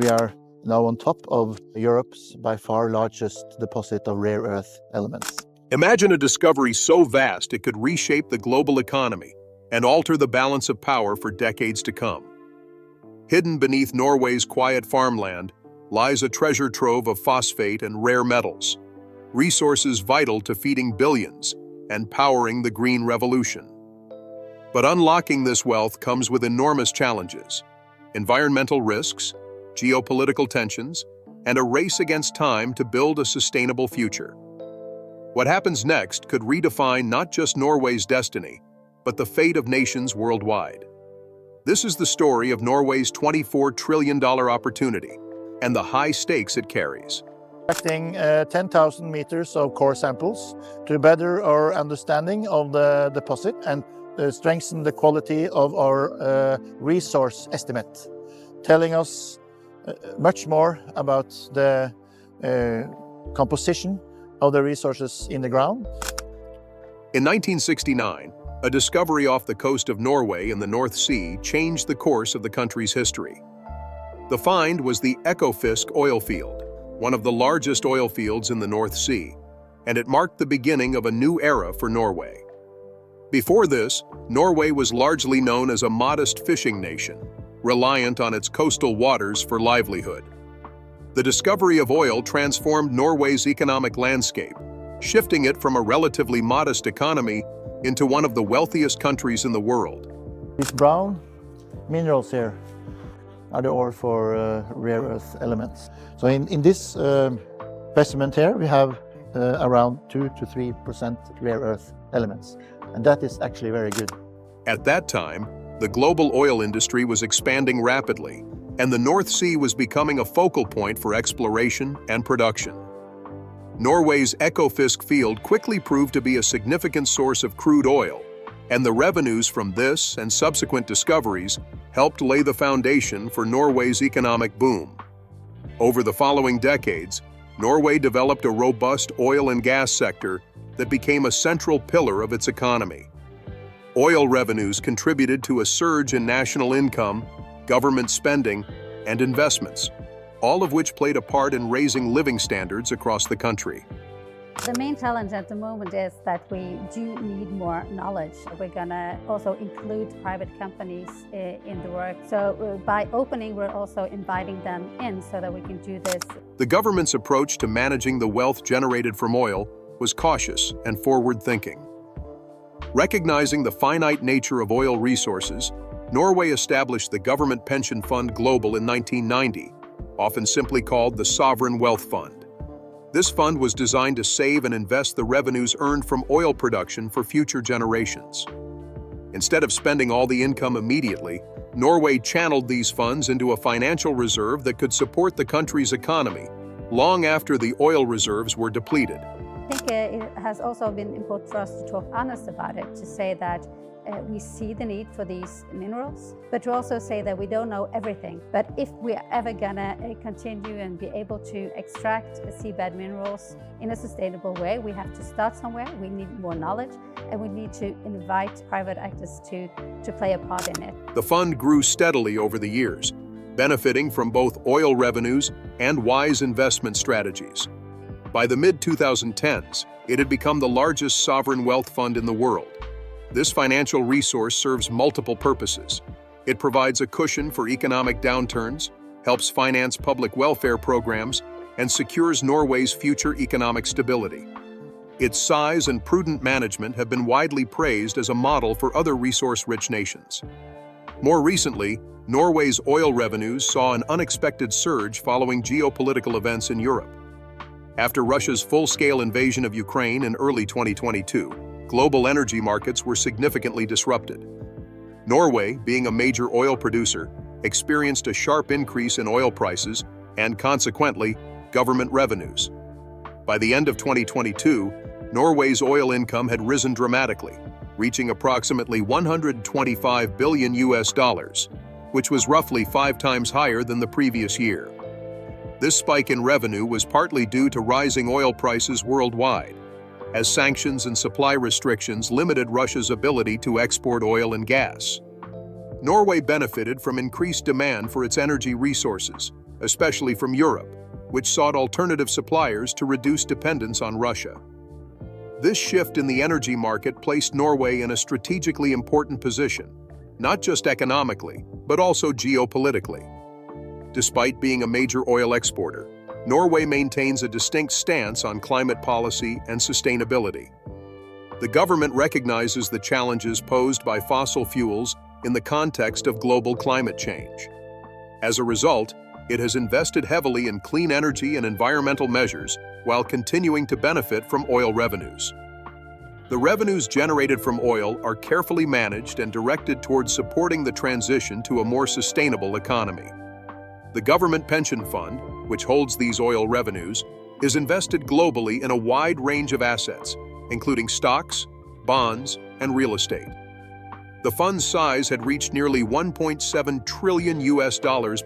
We are now on top of Europe's by far largest deposit of rare earth elements. Imagine a discovery so vast it could reshape the global economy and alter the balance of power for decades to come. Hidden beneath Norway's quiet farmland lies a treasure trove of phosphate and rare metals, resources vital to feeding billions and powering the green revolution. But unlocking this wealth comes with enormous challenges: environmental risks, geopolitical tensions, and a race against time to build a sustainable future. What happens next could redefine not just Norway's destiny, but the fate of nations worldwide. This is the story of Norway's $24 trillion opportunity and the high stakes it carries. Collecting 10,000 meters of core samples to better our understanding of the deposit and strengthen the quality of our resource estimate, telling us much more about the composition of the resources in the ground. In 1969, a discovery off the coast of Norway in the North Sea changed the course of the country's history. The find was the Ekofisk oil field, one of the largest oil fields in the North Sea, and it marked the beginning of a new era for Norway. Before this, Norway was largely known as a modest fishing nation, reliant on its coastal waters for livelihood. The discovery of oil transformed Norway's economic landscape, shifting it from a relatively modest economy into one of the wealthiest countries in the world. These brown minerals here are the ore for rare earth elements. So in this specimen here, we have around 2 to 3% rare earth elements, and that is actually very good. At that time, the global oil industry was expanding rapidly, and the North Sea was becoming a focal point for exploration and production. Norway's Ekofisk field quickly proved to be a significant source of crude oil, and the revenues from this and subsequent discoveries helped lay the foundation for Norway's economic boom. Over the following decades, Norway developed a robust oil and gas sector that became a central pillar of its economy. Oil revenues contributed to a surge in national income, government spending, and investments, all of which played a part in raising living standards across the country. The main challenge at the moment is that we do need more knowledge. We're going to also include private companies in the work. So by opening, we're also inviting them in so that we can do this. The government's approach to managing the wealth generated from oil was cautious and forward-thinking. Recognizing the finite nature of oil resources, Norway established the Government Pension Fund Global in 1990, often simply called the Sovereign Wealth Fund. This fund was designed to save and invest the revenues earned from oil production for future generations. Instead of spending all the income immediately, Norway channeled these funds into a financial reserve that could support the country's economy long after the oil reserves were depleted. I think it has also been important for us to talk honest about it, to say that we see the need for these minerals, but to also say that we don't know everything. But if we're ever gonna continue and be able to extract seabed minerals in a sustainable way, we have to start somewhere. We need more knowledge, and we need to invite private actors to play a part in it. The fund grew steadily over the years, benefiting from both oil revenues and wise investment strategies. By the mid-2010s, it had become the largest sovereign wealth fund in the world. This financial resource serves multiple purposes. It provides a cushion for economic downturns, helps finance public welfare programs, and secures Norway's future economic stability. Its size and prudent management have been widely praised as a model for other resource-rich nations. More recently, Norway's oil revenues saw an unexpected surge following geopolitical events in Europe. After Russia's full-scale invasion of Ukraine in early 2022, global energy markets were significantly disrupted. Norway, being a major oil producer, experienced a sharp increase in oil prices and, consequently, government revenues. By the end of 2022, Norway's oil income had risen dramatically, reaching approximately $125 billion, which was roughly 5 times higher than the previous year. This spike in revenue was partly due to rising oil prices worldwide, as sanctions and supply restrictions limited Russia's ability to export oil and gas. Norway benefited from increased demand for its energy resources, especially from Europe, which sought alternative suppliers to reduce dependence on Russia. This shift in the energy market placed Norway in a strategically important position, not just economically, but also geopolitically. Despite being a major oil exporter, Norway maintains a distinct stance on climate policy and sustainability. The government recognizes the challenges posed by fossil fuels in the context of global climate change. As a result, it has invested heavily in clean energy and environmental measures while continuing to benefit from oil revenues. The revenues generated from oil are carefully managed and directed towards supporting the transition to a more sustainable economy. The government pension fund, which holds these oil revenues, is invested globally in a wide range of assets, including stocks, bonds, and real estate. The fund's size had reached nearly $1.7 trillion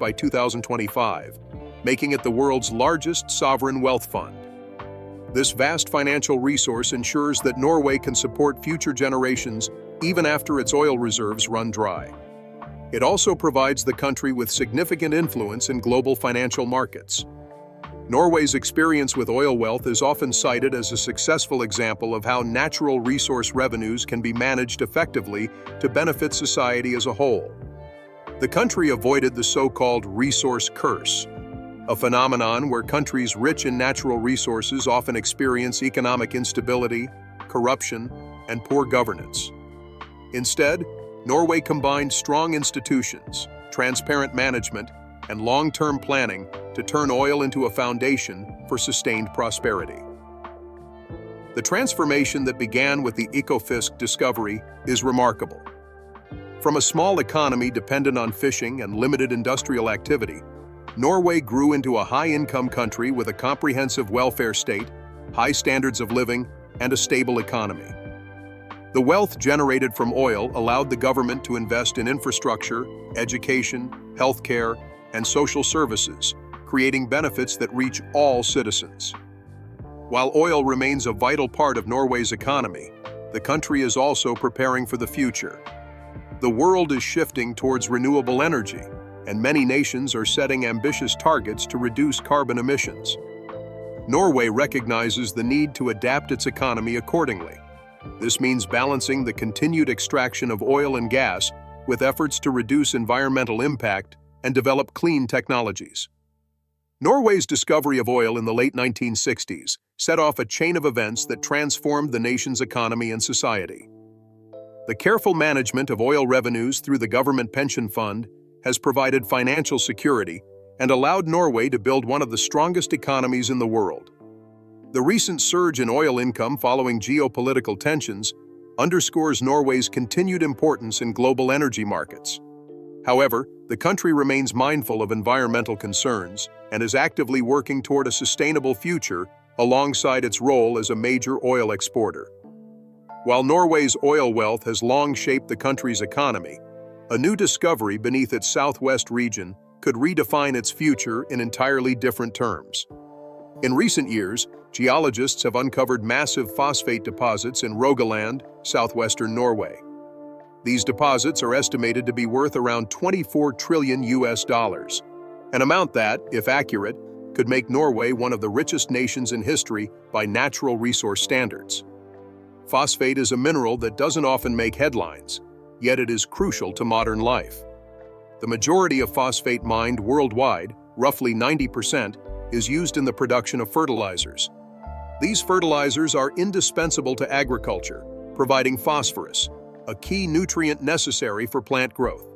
by 2025, making it the world's largest sovereign wealth fund. This vast financial resource ensures that Norway can support future generations even after its oil reserves run dry. It also provides the country with significant influence in global financial markets. Norway's experience with oil wealth is often cited as a successful example of how natural resource revenues can be managed effectively to benefit society as a whole. The country avoided the so-called resource curse, a phenomenon where countries rich in natural resources often experience economic instability, corruption, and poor governance. Instead, Norway combined strong institutions, transparent management, and long-term planning to turn oil into a foundation for sustained prosperity. The transformation that began with the Ekofisk discovery is remarkable. From a small economy dependent on fishing and limited industrial activity, Norway grew into a high-income country with a comprehensive welfare state, high standards of living, and a stable economy. The wealth generated from oil allowed the government to invest in infrastructure, education, healthcare, and social services, creating benefits that reach all citizens. While oil remains a vital part of Norway's economy, the country is also preparing for the future. The world is shifting towards renewable energy, and many nations are setting ambitious targets to reduce carbon emissions. Norway recognizes the need to adapt its economy accordingly. This means balancing the continued extraction of oil and gas with efforts to reduce environmental impact and develop clean technologies. Norway's discovery of oil in the late 1960s set off a chain of events that transformed the nation's economy and society. The careful management of oil revenues through the government pension fund has provided financial security and allowed Norway to build one of the strongest economies in the world. The recent surge in oil income following geopolitical tensions underscores Norway's continued importance in global energy markets. However, the country remains mindful of environmental concerns and is actively working toward a sustainable future alongside its role as a major oil exporter. While Norway's oil wealth has long shaped the country's economy, a new discovery beneath its southwest region could redefine its future in entirely different terms. In recent years, geologists have uncovered massive phosphate deposits in Rogaland, southwestern Norway. These deposits are estimated to be worth around $24 trillion, an amount that, if accurate, could make Norway one of the richest nations in history by natural resource standards. Phosphate is a mineral that doesn't often make headlines, yet it is crucial to modern life. The majority of phosphate mined worldwide, roughly 90%, is used in the production of fertilizers. These fertilizers are indispensable to agriculture, providing phosphorus, a key nutrient necessary for plant growth.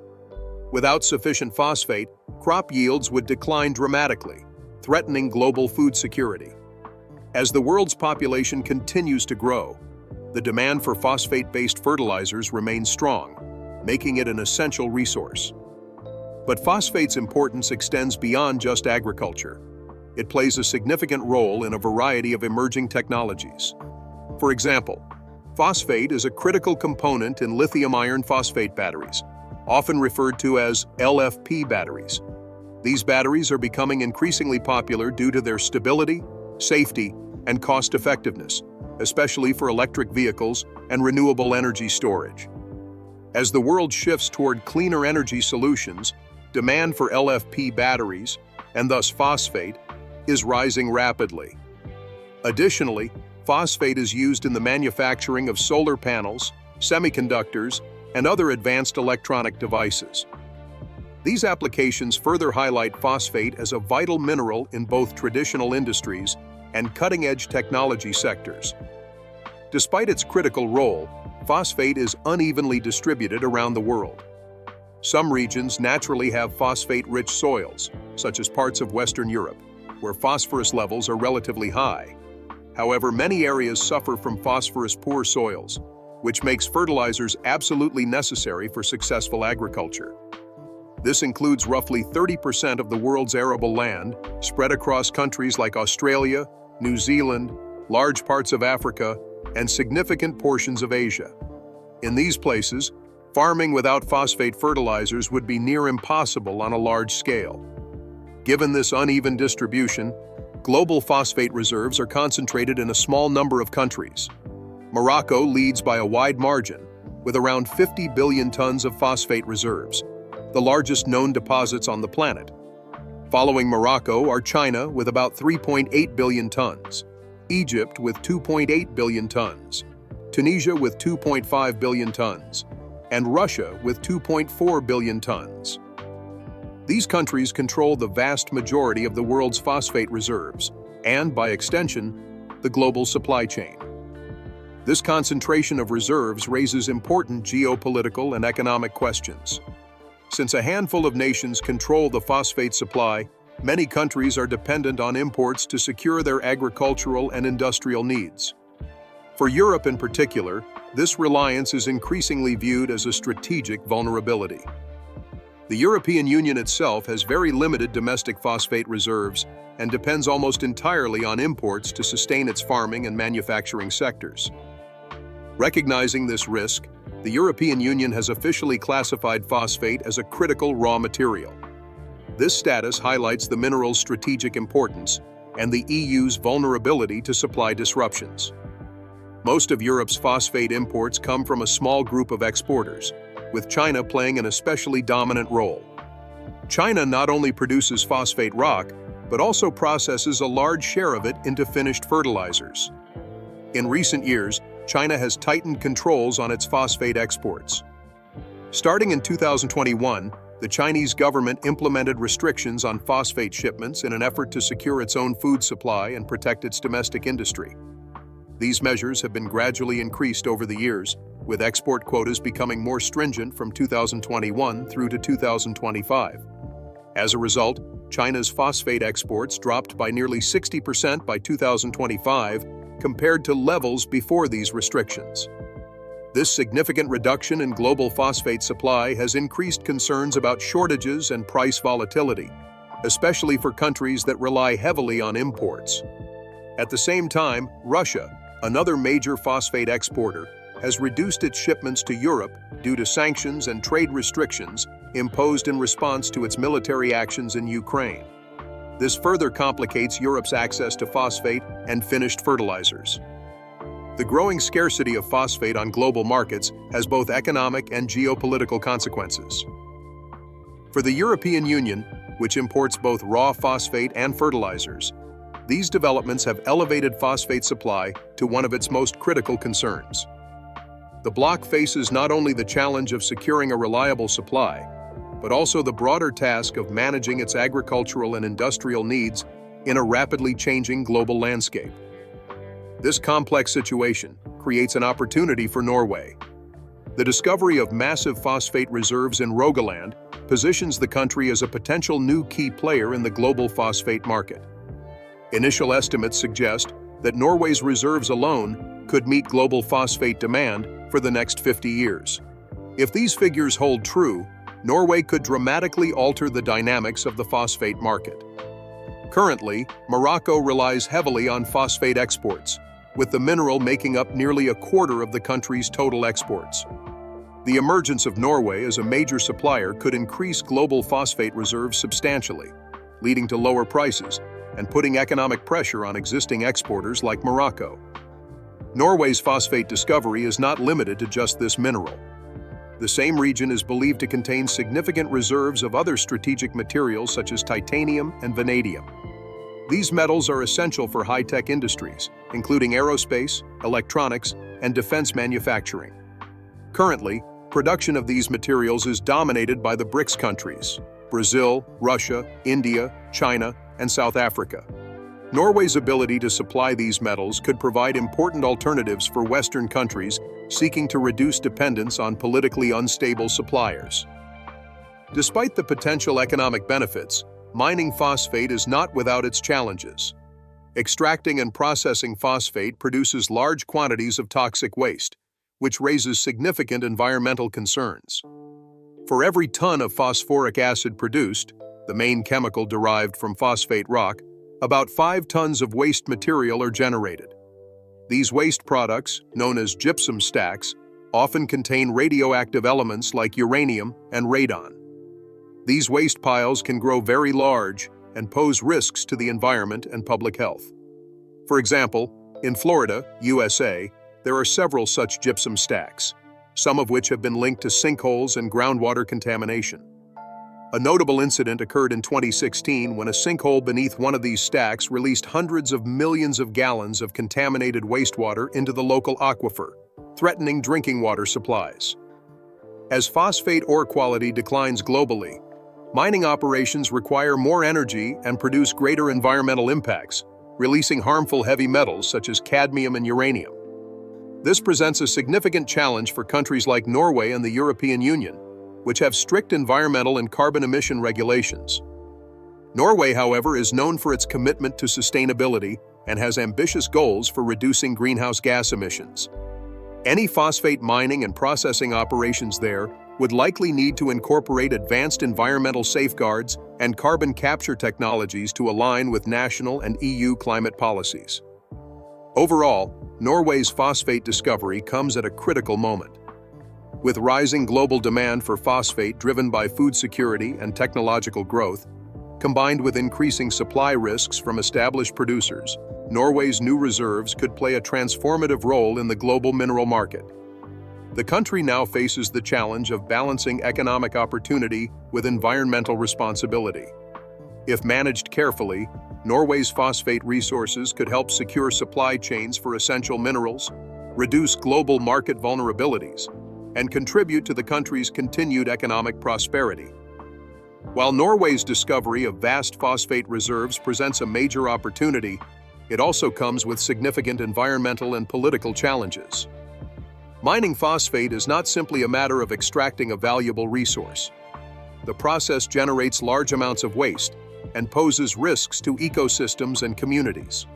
Without sufficient phosphate, crop yields would decline dramatically, threatening global food security. As the world's population continues to grow, the demand for phosphate-based fertilizers remains strong, making it an essential resource. But phosphate's importance extends beyond just agriculture. It plays a significant role in a variety of emerging technologies. For example, phosphate is a critical component in lithium iron phosphate batteries, often referred to as LFP batteries. These batteries are becoming increasingly popular due to their stability, safety, and cost-effectiveness, especially for electric vehicles and renewable energy storage. As the world shifts toward cleaner energy solutions, demand for LFP batteries and thus phosphate, is rising rapidly. Additionally, phosphate is used in the manufacturing of solar panels, semiconductors, and other advanced electronic devices. These applications further highlight phosphate as a vital mineral in both traditional industries and cutting-edge technology sectors. Despite its critical role, phosphate is unevenly distributed around the world. Some regions naturally have phosphate-rich soils, such as parts of Western Europe, where phosphorus levels are relatively high. However, many areas suffer from phosphorus-poor soils, which makes fertilizers absolutely necessary for successful agriculture. This includes roughly 30% of the world's arable land, spread across countries like Australia, New Zealand, large parts of Africa, and significant portions of Asia. In these places, farming without phosphate fertilizers would be near impossible on a large scale. Given this uneven distribution, global phosphate reserves are concentrated in a small number of countries. Morocco leads by a wide margin, with around 50 billion tons of phosphate reserves, the largest known deposits on the planet. Following Morocco are China with about 3.8 billion tons, Egypt with 2.8 billion tons, Tunisia with 2.5 billion tons, and Russia with 2.4 billion tons. These countries control the vast majority of the world's phosphate reserves and, by extension, the global supply chain. This concentration of reserves raises important geopolitical and economic questions. Since a handful of nations control the phosphate supply, many countries are dependent on imports to secure their agricultural and industrial needs. For Europe in particular, this reliance is increasingly viewed as a strategic vulnerability. The European Union itself has very limited domestic phosphate reserves and depends almost entirely on imports to sustain its farming and manufacturing sectors. Recognizing this risk, the European Union has officially classified phosphate as a critical raw material. This status highlights the mineral's strategic importance and the EU's vulnerability to supply disruptions. Most of Europe's phosphate imports come from a small group of exporters, with China playing an especially dominant role. China not only produces phosphate rock, but also processes a large share of it into finished fertilizers. In recent years, China has tightened controls on its phosphate exports. Starting in 2021, the Chinese government implemented restrictions on phosphate shipments in an effort to secure its own food supply and protect its domestic industry. These measures have been gradually increased over the years, with export quotas becoming more stringent from 2021 through to 2025. As a result, China's phosphate exports dropped by nearly 60% by 2025 compared to levels before these restrictions. This significant reduction in global phosphate supply has increased concerns about shortages and price volatility, especially for countries that rely heavily on imports. At the same time, Russia, another major phosphate exporter, has reduced its shipments to Europe due to sanctions and trade restrictions imposed in response to its military actions in Ukraine. This further complicates Europe's access to phosphate and finished fertilizers. The growing scarcity of phosphate on global markets has both economic and geopolitical consequences. For the European Union, which imports both raw phosphate and fertilizers, these developments have elevated phosphate supply to one of its most critical concerns. The bloc faces not only the challenge of securing a reliable supply, but also the broader task of managing its agricultural and industrial needs in a rapidly changing global landscape. This complex situation creates an opportunity for Norway. The discovery of massive phosphate reserves in Rogaland positions the country as a potential new key player in the global phosphate market. Initial estimates suggest that Norway's reserves alone could meet global phosphate demand for the next 50 years. If these figures hold true, Norway could dramatically alter the dynamics of the phosphate market. Currently, Morocco relies heavily on phosphate exports, with the mineral making up nearly a quarter of the country's total exports. The emergence of Norway as a major supplier could increase global phosphate reserves substantially, leading to lower prices and putting economic pressure on existing exporters like Morocco. Norway's phosphate discovery is not limited to just this mineral. The same region is believed to contain significant reserves of other strategic materials such as titanium and vanadium. These metals are essential for high-tech industries, including aerospace, electronics, and defense manufacturing. Currently, production of these materials is dominated by the BRICS countries: Brazil, Russia, India, China, and South Africa. Norway's ability to supply these metals could provide important alternatives for Western countries seeking to reduce dependence on politically unstable suppliers. Despite the potential economic benefits, mining phosphate is not without its challenges. Extracting and processing phosphate produces large quantities of toxic waste, which raises significant environmental concerns. For every ton of phosphoric acid produced, the main chemical derived from phosphate rock, about 5 tons of waste material are generated. These waste products, known as gypsum stacks, often contain radioactive elements like uranium and radon. These waste piles can grow very large and pose risks to the environment and public health. For example, in Florida, USA, there are several such gypsum stacks, some of which have been linked to sinkholes and groundwater contamination. A notable incident occurred in 2016 when a sinkhole beneath one of these stacks released hundreds of millions of gallons of contaminated wastewater into the local aquifer, threatening drinking water supplies. As phosphate ore quality declines globally, mining operations require more energy and produce greater environmental impacts, releasing harmful heavy metals such as cadmium and uranium. This presents a significant challenge for countries like Norway and the European Union, which have strict environmental and carbon emission regulations. Norway, however, is known for its commitment to sustainability and has ambitious goals for reducing greenhouse gas emissions. Any phosphate mining and processing operations there would likely need to incorporate advanced environmental safeguards and carbon capture technologies to align with national and EU climate policies. Overall, Norway's phosphate discovery comes at a critical moment. With rising global demand for phosphate driven by food security and technological growth, combined with increasing supply risks from established producers, Norway's new reserves could play a transformative role in the global mineral market. The country now faces the challenge of balancing economic opportunity with environmental responsibility. If managed carefully, Norway's phosphate resources could help secure supply chains for essential minerals, reduce global market vulnerabilities, and contribute to the country's continued economic prosperity. While Norway's discovery of vast phosphate reserves presents a major opportunity, it also comes with significant environmental and political challenges. Mining phosphate is not simply a matter of extracting a valuable resource. The process generates large amounts of waste and poses risks to ecosystems and communities.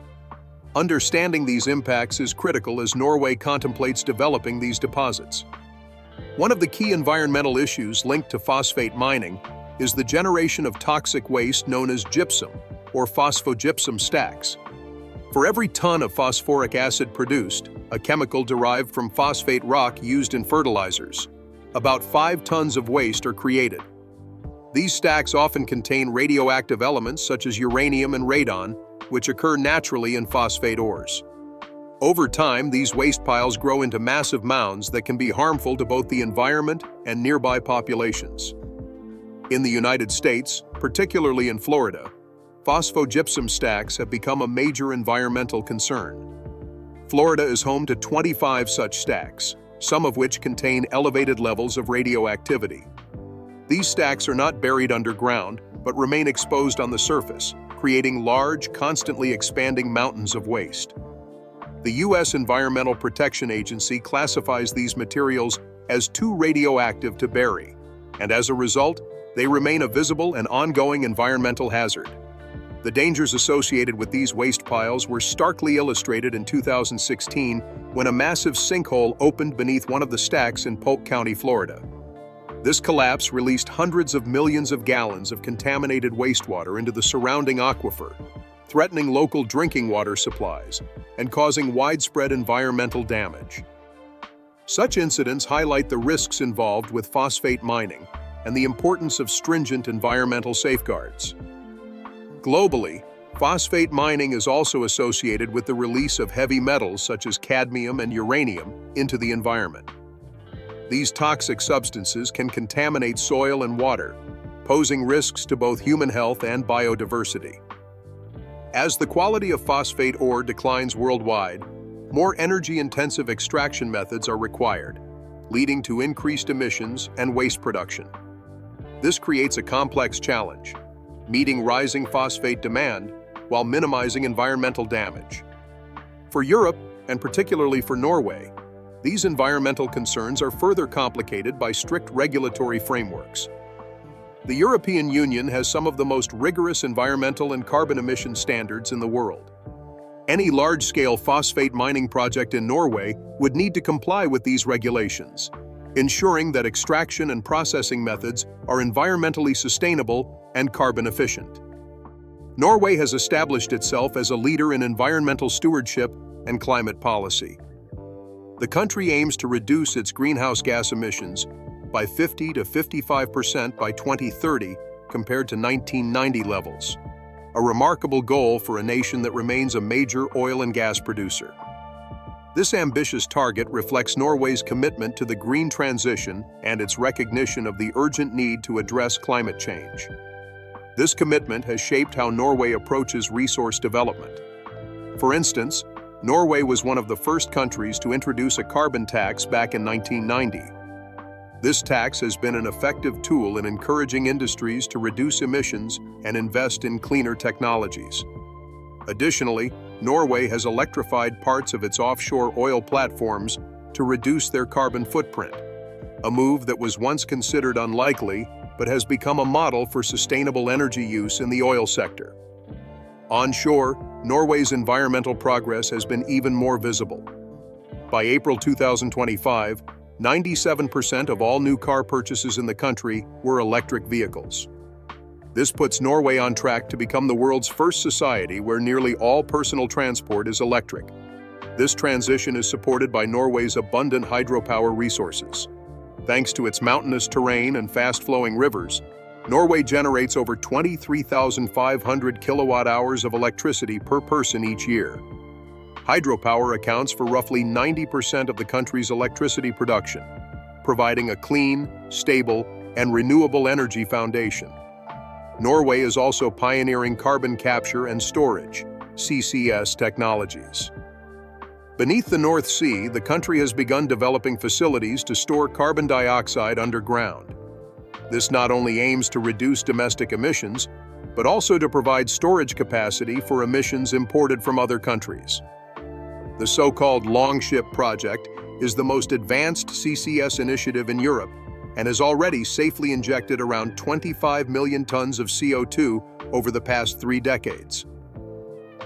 Understanding these impacts is critical as Norway contemplates developing these deposits. One of the key environmental issues linked to phosphate mining is the generation of toxic waste known as gypsum, or phosphogypsum stacks. For every ton of phosphoric acid produced, a chemical derived from phosphate rock used in fertilizers, about 5 tons of waste are created. These stacks often contain radioactive elements such as uranium and radon, which occur naturally in phosphate ores. Over time, these waste piles grow into massive mounds that can be harmful to both the environment and nearby populations. In the United States, particularly in Florida, phosphogypsum stacks have become a major environmental concern. Florida is home to 25 such stacks, some of which contain elevated levels of radioactivity. These stacks are not buried underground, but remain exposed on the surface, creating large, constantly expanding mountains of waste. The U.S. Environmental Protection Agency classifies these materials as too radioactive to bury, and as a result, they remain a visible and ongoing environmental hazard. The dangers associated with these waste piles were starkly illustrated in 2016 when a massive sinkhole opened beneath one of the stacks in Polk County, Florida. This collapse released hundreds of millions of gallons of contaminated wastewater into the surrounding aquifer, threatening local drinking water supplies and causing widespread environmental damage. Such incidents highlight the risks involved with phosphate mining and the importance of stringent environmental safeguards. Globally, phosphate mining is also associated with the release of heavy metals such as cadmium and uranium into the environment. These toxic substances can contaminate soil and water, posing risks to both human health and biodiversity. As the quality of phosphate ore declines worldwide, more energy-intensive extraction methods are required, leading to increased emissions and waste production. This creates a complex challenge, meeting rising phosphate demand while minimizing environmental damage. For Europe, and particularly for Norway, these environmental concerns are further complicated by strict regulatory frameworks. The European Union has some of the most rigorous environmental and carbon emission standards in the world. Any large-scale phosphate mining project in Norway would need to comply with these regulations, ensuring that extraction and processing methods are environmentally sustainable and carbon efficient. Norway has established itself as a leader in environmental stewardship and climate policy. The country aims to reduce its greenhouse gas emissions by 50 to 55% by 2030 compared to 1990 levels, a remarkable goal for a nation that remains a major oil and gas producer. This ambitious target reflects Norway's commitment to the green transition and its recognition of the urgent need to address climate change. This commitment has shaped how Norway approaches resource development. For instance, Norway was one of the first countries to introduce a carbon tax back in 1990. This tax has been an effective tool in encouraging industries to reduce emissions and invest in cleaner technologies. Additionally, Norway has electrified parts of its offshore oil platforms to reduce their carbon footprint, a move that was once considered unlikely but has become a model for sustainable energy use in the oil sector. Onshore, Norway's environmental progress has been even more visible. By April 2025, 97% of all new car purchases in the country were electric vehicles. This puts Norway on track to become the world's first society where nearly all personal transport is electric. This transition is supported by Norway's abundant hydropower resources. Thanks to its mountainous terrain and fast-flowing rivers, Norway generates over 23,500 kilowatt-hours of electricity per person each year. Hydropower accounts for roughly 90% of the country's electricity production, providing a clean, stable, and renewable energy foundation. Norway is also pioneering carbon capture and storage, CCS technologies. Beneath the North Sea, the country has begun developing facilities to store carbon dioxide underground. This not only aims to reduce domestic emissions, but also to provide storage capacity for emissions imported from other countries. The so-called Longship project is the most advanced CCS initiative in Europe and has already safely injected around 25 million tons of CO2 over the past 3 decades.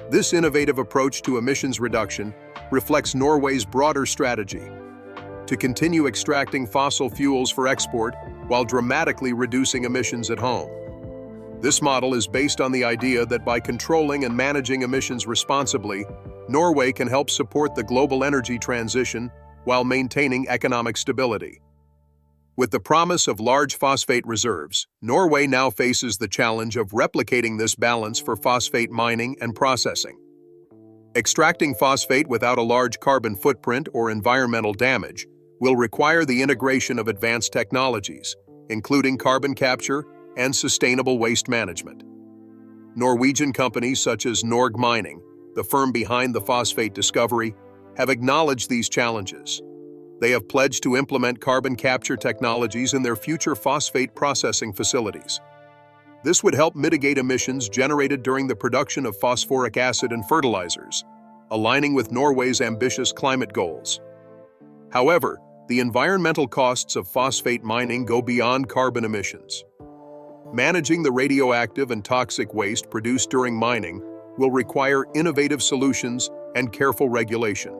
This innovative approach to emissions reduction reflects Norway's broader strategy to continue extracting fossil fuels for export while dramatically reducing emissions at home. This model is based on the idea that by controlling and managing emissions responsibly, Norway can help support the global energy transition while maintaining economic stability. With the promise of large phosphate reserves, Norway now faces the challenge of replicating this balance for phosphate mining and processing. Extracting phosphate without a large carbon footprint or environmental damage will require the integration of advanced technologies, including carbon capture and sustainable waste management. Norwegian companies such as Norge Mining, the firm behind the phosphate discovery, have acknowledged these challenges. They have pledged to implement carbon capture technologies in their future phosphate processing facilities. This would help mitigate emissions generated during the production of phosphoric acid and fertilizers, aligning with Norway's ambitious climate goals. However, the environmental costs of phosphate mining go beyond carbon emissions. Managing the radioactive and toxic waste produced during mining will require innovative solutions and careful regulation.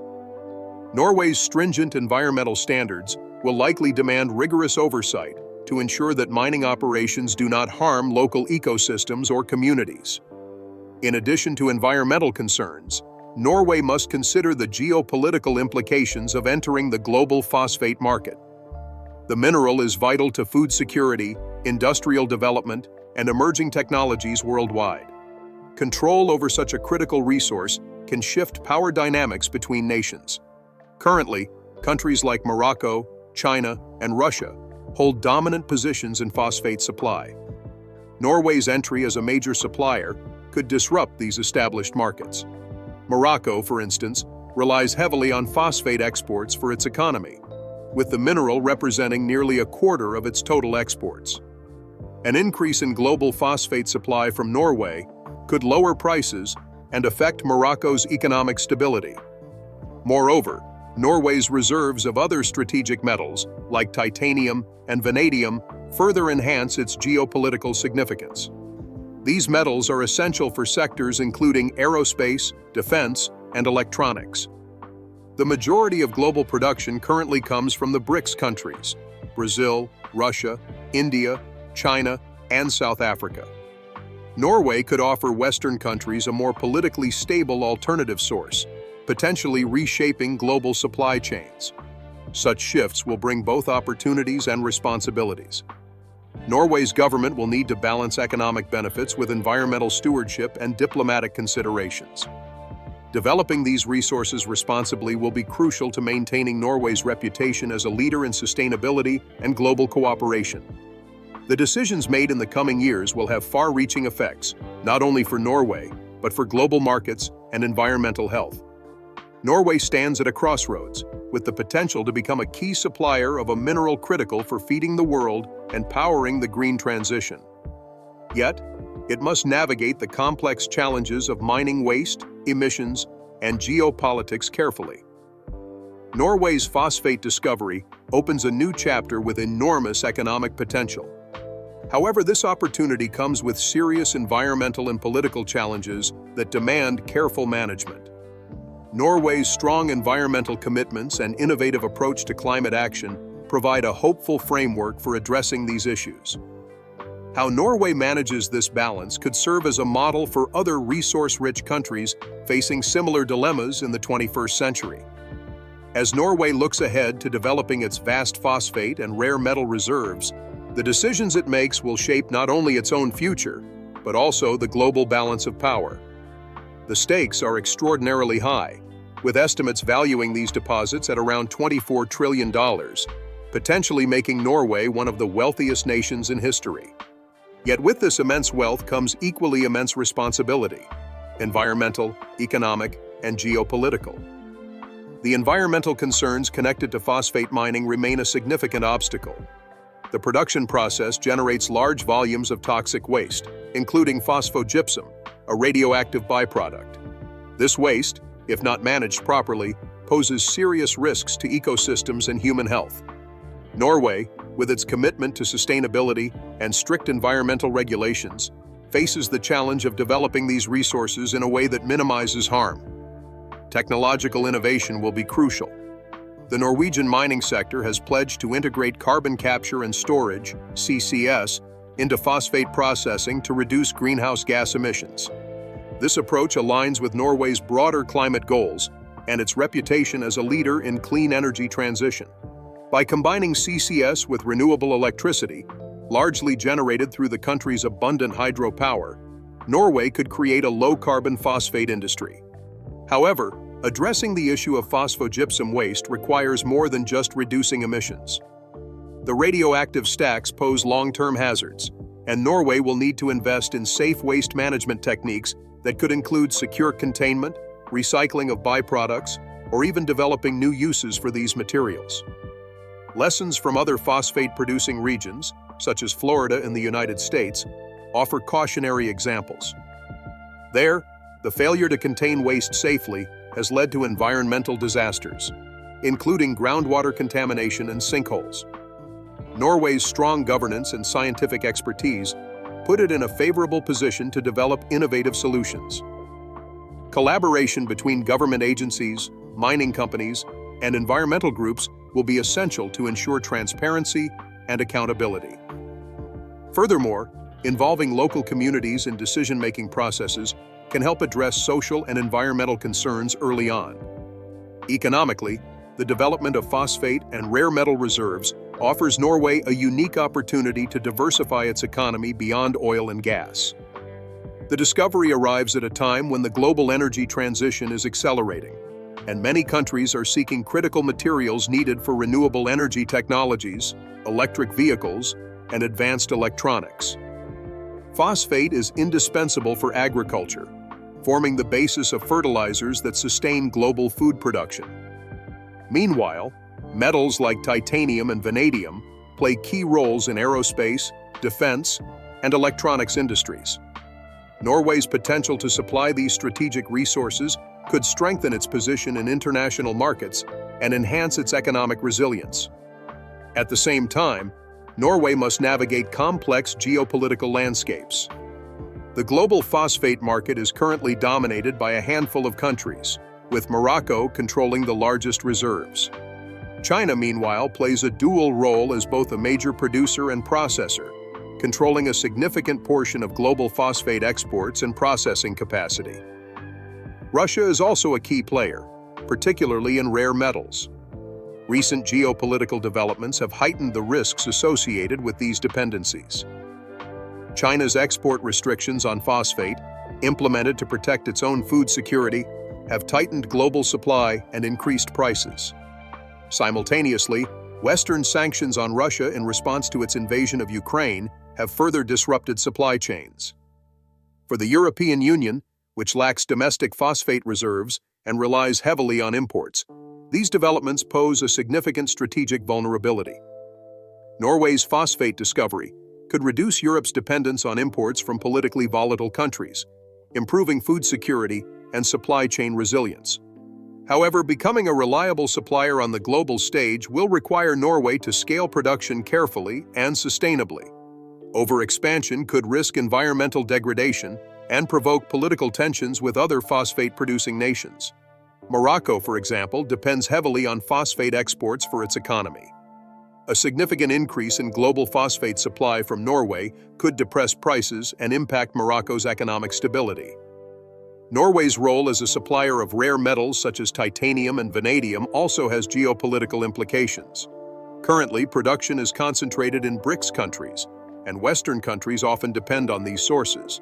Norway's stringent environmental standards will likely demand rigorous oversight to ensure that mining operations do not harm local ecosystems or communities. In addition to environmental concerns, Norway must consider the geopolitical implications of entering the global phosphate market. The mineral is vital to food security, industrial development, and emerging technologies worldwide. Control over such a critical resource can shift power dynamics between nations. Currently, countries like Morocco, China, and Russia hold dominant positions in phosphate supply. Norway's entry as a major supplier could disrupt these established markets. Morocco, for instance, relies heavily on phosphate exports for its economy, with the mineral representing nearly a quarter of its total exports. An increase in global phosphate supply from Norway could lower prices and affect Morocco's economic stability. Moreover, Norway's reserves of other strategic metals, like titanium and vanadium, further enhance its geopolitical significance. These metals are essential for sectors including aerospace, defense, and electronics. The majority of global production currently comes from the BRICS countries: Brazil, Russia, India, China, and South Africa. Norway could offer Western countries a more politically stable alternative source, potentially reshaping global supply chains. Such shifts will bring both opportunities and responsibilities. Norway's government will need to balance economic benefits with environmental stewardship and diplomatic considerations. Developing these resources responsibly will be crucial to maintaining Norway's reputation as a leader in sustainability and global cooperation. The decisions made in the coming years will have far-reaching effects, not only for Norway, but for global markets and environmental health. Norway stands at a crossroads, with the potential to become a key supplier of a mineral critical for feeding the world and powering the green transition. Yet, it must navigate the complex challenges of mining waste, emissions, and geopolitics carefully. Norway's phosphate discovery opens a new chapter with enormous economic potential. However, this opportunity comes with serious environmental and political challenges that demand careful management. Norway's strong environmental commitments and innovative approach to climate action provide a hopeful framework for addressing these issues. How Norway manages this balance could serve as a model for other resource-rich countries facing similar dilemmas in the 21st century. As Norway looks ahead to developing its vast phosphate and rare metal reserves, the decisions it makes will shape not only its own future, but also the global balance of power. The stakes are extraordinarily high, with estimates valuing these deposits at around $24 trillion, potentially making Norway one of the wealthiest nations in history. Yet with this immense wealth comes equally immense responsibility: environmental, economic, and geopolitical. The environmental concerns connected to phosphate mining remain a significant obstacle. The production process generates large volumes of toxic waste, including phosphogypsum, a radioactive byproduct. This waste, if not managed properly, poses serious risks to ecosystems and human health. Norway, with its commitment to sustainability and strict environmental regulations, faces the challenge of developing these resources in a way that minimizes harm. Technological innovation will be crucial. The Norwegian mining sector has pledged to integrate carbon capture and storage, CCS, into phosphate processing to reduce greenhouse gas emissions. This approach aligns with Norway's broader climate goals and its reputation as a leader in clean energy transition. By combining CCS with renewable electricity, largely generated through the country's abundant hydropower, Norway could create a low-carbon phosphate industry. However, addressing the issue of phosphogypsum waste requires more than just reducing emissions. The radioactive stacks pose long-term hazards, and Norway will need to invest in safe waste management techniques that could include secure containment, recycling of byproducts, or even developing new uses for these materials. Lessons from other phosphate-producing regions, such as Florida in the United States, offer cautionary examples. There, the failure to contain waste safely has led to environmental disasters, including groundwater contamination and sinkholes. Norway's strong governance and scientific expertise put it in a favorable position to develop innovative solutions. Collaboration between government agencies, mining companies, and environmental groups will be essential to ensure transparency and accountability. Furthermore, involving local communities in decision-making processes can help address social and environmental concerns early on. Economically, the development of phosphate and rare metal reserves offers Norway a unique opportunity to diversify its economy beyond oil and gas. The discovery arrives at a time when the global energy transition is accelerating, and many countries are seeking critical materials needed for renewable energy technologies, electric vehicles, and advanced electronics. Phosphate is indispensable for agriculture, forming the basis of fertilizers that sustain global food production. Meanwhile, metals like titanium and vanadium play key roles in aerospace, defense, and electronics industries. Norway's potential to supply these strategic resources could strengthen its position in international markets and enhance its economic resilience. At the same time, Norway must navigate complex geopolitical landscapes. The global phosphate market is currently dominated by a handful of countries, with Morocco controlling the largest reserves. China, meanwhile, plays a dual role as both a major producer and processor, controlling a significant portion of global phosphate exports and processing capacity. Russia is also a key player, particularly in rare metals. Recent geopolitical developments have heightened the risks associated with these dependencies. China's export restrictions on phosphate, implemented to protect its own food security, have tightened global supply and increased prices. Simultaneously, Western sanctions on Russia in response to its invasion of Ukraine have further disrupted supply chains. For the European Union, which lacks domestic phosphate reserves and relies heavily on imports, these developments pose a significant strategic vulnerability. Norway's phosphate discovery could reduce Europe's dependence on imports from politically volatile countries, improving food security and supply chain resilience. However, becoming a reliable supplier on the global stage will require Norway to scale production carefully and sustainably. Overexpansion could risk environmental degradation and provoke political tensions with other phosphate-producing nations. Morocco, for example, depends heavily on phosphate exports for its economy. A significant increase in global phosphate supply from Norway could depress prices and impact Morocco's economic stability. Norway's role as a supplier of rare metals such as titanium and vanadium also has geopolitical implications. Currently, production is concentrated in BRICS countries, and Western countries often depend on these sources.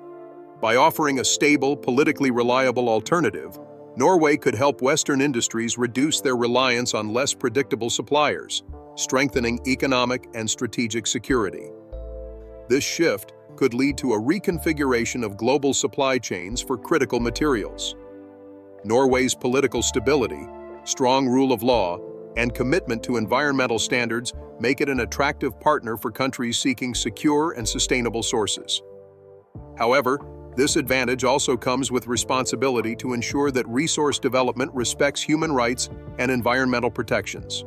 By offering a stable, politically reliable alternative, Norway could help Western industries reduce their reliance on less predictable suppliers, strengthening economic and strategic security. This shift could lead to a reconfiguration of global supply chains for critical materials. Norway's political stability, strong rule of law, and commitment to environmental standards make it an attractive partner for countries seeking secure and sustainable sources. However, this advantage also comes with responsibility to ensure that resource development respects human rights and environmental protections.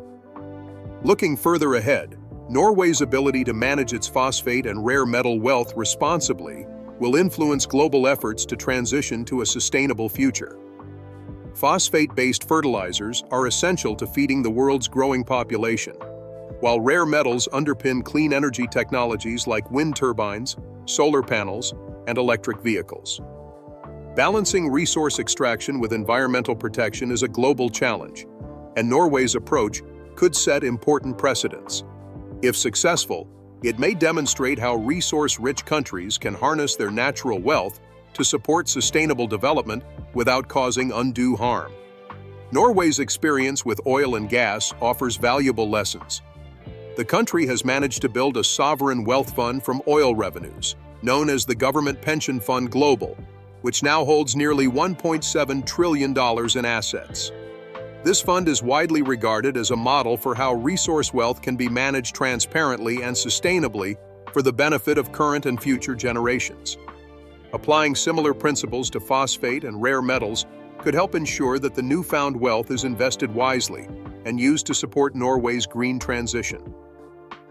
Looking further ahead, Norway's ability to manage its phosphate and rare metal wealth responsibly will influence global efforts to transition to a sustainable future. Phosphate-based fertilizers are essential to feeding the world's growing population, while rare metals underpin clean energy technologies like wind turbines, solar panels, and electric vehicles. Balancing resource extraction with environmental protection is a global challenge, and Norway's approach could set important precedents. If successful, it may demonstrate how resource-rich countries can harness their natural wealth to support sustainable development without causing undue harm. Norway's experience with oil and gas offers valuable lessons. The country has managed to build a sovereign wealth fund from oil revenues, known as the Government Pension Fund Global, which now holds nearly $1.7 trillion in assets. This fund is widely regarded as a model for how resource wealth can be managed transparently and sustainably for the benefit of current and future generations. Applying similar principles to phosphate and rare metals could help ensure that the newfound wealth is invested wisely and used to support Norway's green transition.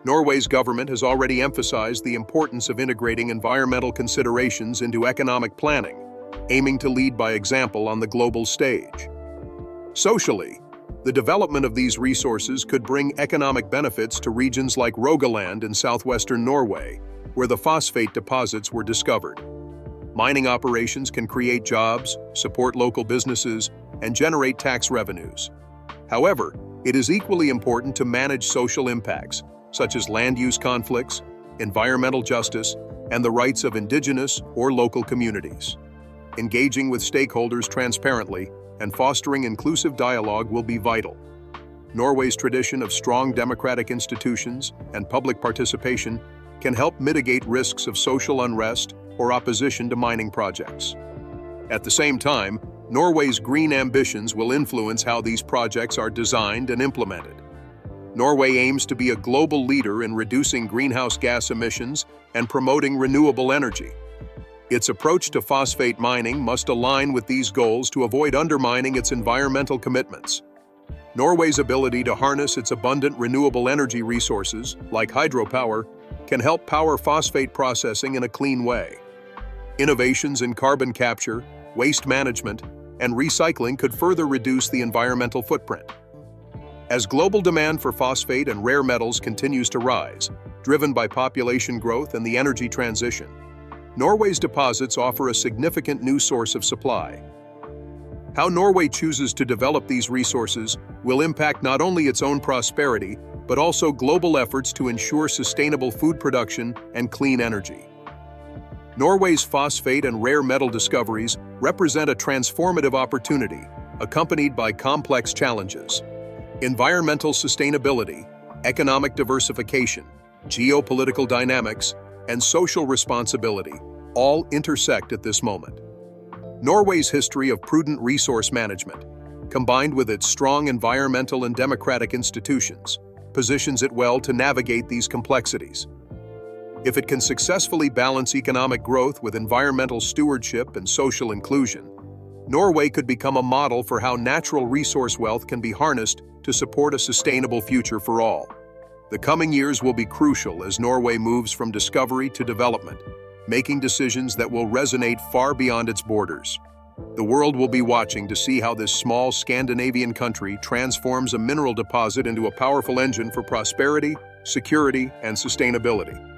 Norway's government has already emphasized the importance of integrating environmental considerations into economic planning, aiming to lead by example on the global stage. Socially, the development of these resources could bring economic benefits to regions like Rogaland in southwestern Norway, where the phosphate deposits were discovered. Mining operations can create jobs, support local businesses, and generate tax revenues. However, it is equally important to manage social impacts, such as land use conflicts, environmental justice, and the rights of indigenous or local communities. Engaging with stakeholders transparently and fostering inclusive dialogue will be vital. Norway's tradition of strong democratic institutions and public participation can help mitigate risks of social unrest or opposition to mining projects. At the same time, Norway's green ambitions will influence how these projects are designed and implemented. Norway aims to be a global leader in reducing greenhouse gas emissions and promoting renewable energy. Its approach to phosphate mining must align with these goals to avoid undermining its environmental commitments. Norway's ability to harness its abundant renewable energy resources, like hydropower, can help power phosphate processing in a clean way. Innovations in carbon capture, waste management, and recycling could further reduce the environmental footprint. As global demand for phosphate and rare metals continues to rise, driven by population growth and the energy transition, Norway's deposits offer a significant new source of supply. How Norway chooses to develop these resources will impact not only its own prosperity, but also global efforts to ensure sustainable food production and clean energy. Norway's phosphate and rare metal discoveries represent a transformative opportunity, accompanied by complex challenges. Environmental sustainability, economic diversification, geopolitical dynamics, and social responsibility all intersect at this moment. Norway's history of prudent resource management, combined with its strong environmental and democratic institutions, positions it well to navigate these complexities. If it can successfully balance economic growth with environmental stewardship and social inclusion, Norway could become a model for how natural resource wealth can be harnessed to support a sustainable future for all. The coming years will be crucial as Norway moves from discovery to development, making decisions that will resonate far beyond its borders. The world will be watching to see how this small Scandinavian country transforms a mineral deposit into a powerful engine for prosperity, security, and sustainability.